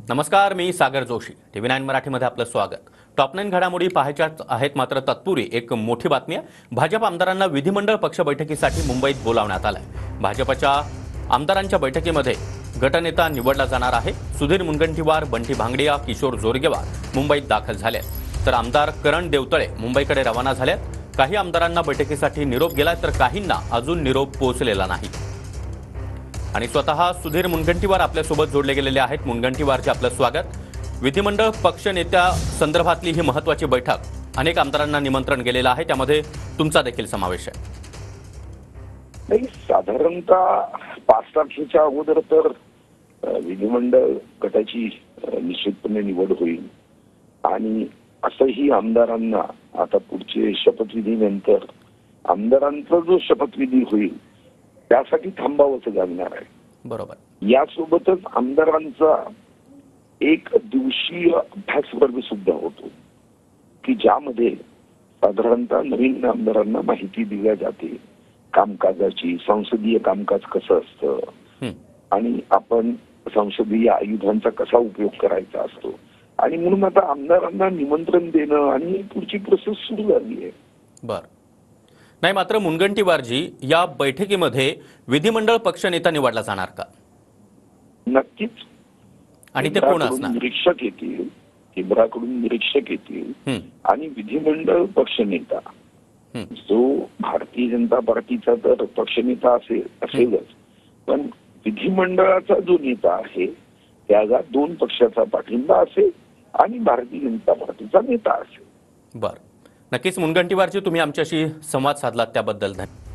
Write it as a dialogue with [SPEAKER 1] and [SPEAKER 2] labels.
[SPEAKER 1] नमस्कार, मी सागर जोशी. TV 9 मराठीमध्ये आपलं स्वागत. टॉप 9 घडामोडी पाहायच्याच आहेत, मात्र तत्पूर्वी एक मोठी बातमी आहे. भाजप आमदारांना विधिमंडळ पक्ष बैठकीसाठी मुंबईत बोलावण्यात आलंय. भाजपच्या आमदारांच्या बैठकीमध्ये गटनेता निवडला जाणार आहे. सुधीर मुनगंटीवार, बंटी भांगडिया, किशोर जोरगेवार मुंबईत दाखल झाले, तर आमदार करण देवतळे मुंबईकडे रवाना झालेत. काही आमदारांना बैठकीसाठी निरोप गेलाय, तर काहींना अजून निरोप पोहोचलेला नाही. आणि स्वतः सुधीर मुनगंटीवार आपल्यासोबत जोडले गेलेले आहेत. मुनगंटीवारचे आपलं स्वागत. विधिमंडळ पक्ष नेत्या संदर्भातली ही महत्त्वाची बैठक, अनेक आमदारांना निमंत्रण गेलेलं आहे, त्यामध्ये तुमचा देखील समावेश आहे.
[SPEAKER 2] नाही, साधारणतः 5 तारखेच्या अगोदर तर विधिमंडळ गटाची निश्चितपणे निवड होईल. आणि असंही आमदारांना आता पुढचे शपथविधीनंतर आमदारांचा जो शपथविधी होईल त्यासाठी थांबावंच लागणार आहे.
[SPEAKER 1] बरोबर.
[SPEAKER 2] यासोबतच आमदारांचा एक दिवसीय अभ्यासवर्ग सुद्धा होतो की ज्यामध्ये साधारणतः नवीन आमदारांना माहिती दिल्या जाते कामकाजाची, संसदीय कामकाज कसं असतं आणि आपण संसदीय आयुधांचा कसा उपयोग करायचा असतो. आणि म्हणून आता आमदारांना निमंत्रण देणं आणि पुढची प्रोसेस सुरू झाली आहे.
[SPEAKER 1] बरं. नाही, मात्र मुनगंटीवारजी, या बैठकीमध्ये विधिमंडळ पक्ष नेता निवडला जाणार का?
[SPEAKER 2] नक्कीच.
[SPEAKER 1] आणि ते कोण असणार?
[SPEAKER 2] निरीक्षक येतील, केंद्राकडून निरीक्षक येतील आणि विधिमंडळ पक्षनेता जो भारतीय जनता पार्टीचा तर पक्षनेता असेलच, पण विधिमंडळाचा जो नेता आहे त्याला 2 पक्षाचा पाठिंबा असेल आणि भारतीय जनता पार्टीचा नेता असेल.
[SPEAKER 1] बरं. नक्कीच मुनगंटीवारजी, तुम्ही आमच्याशी संवाद साधलात त्याबद्दल धन्यवाद.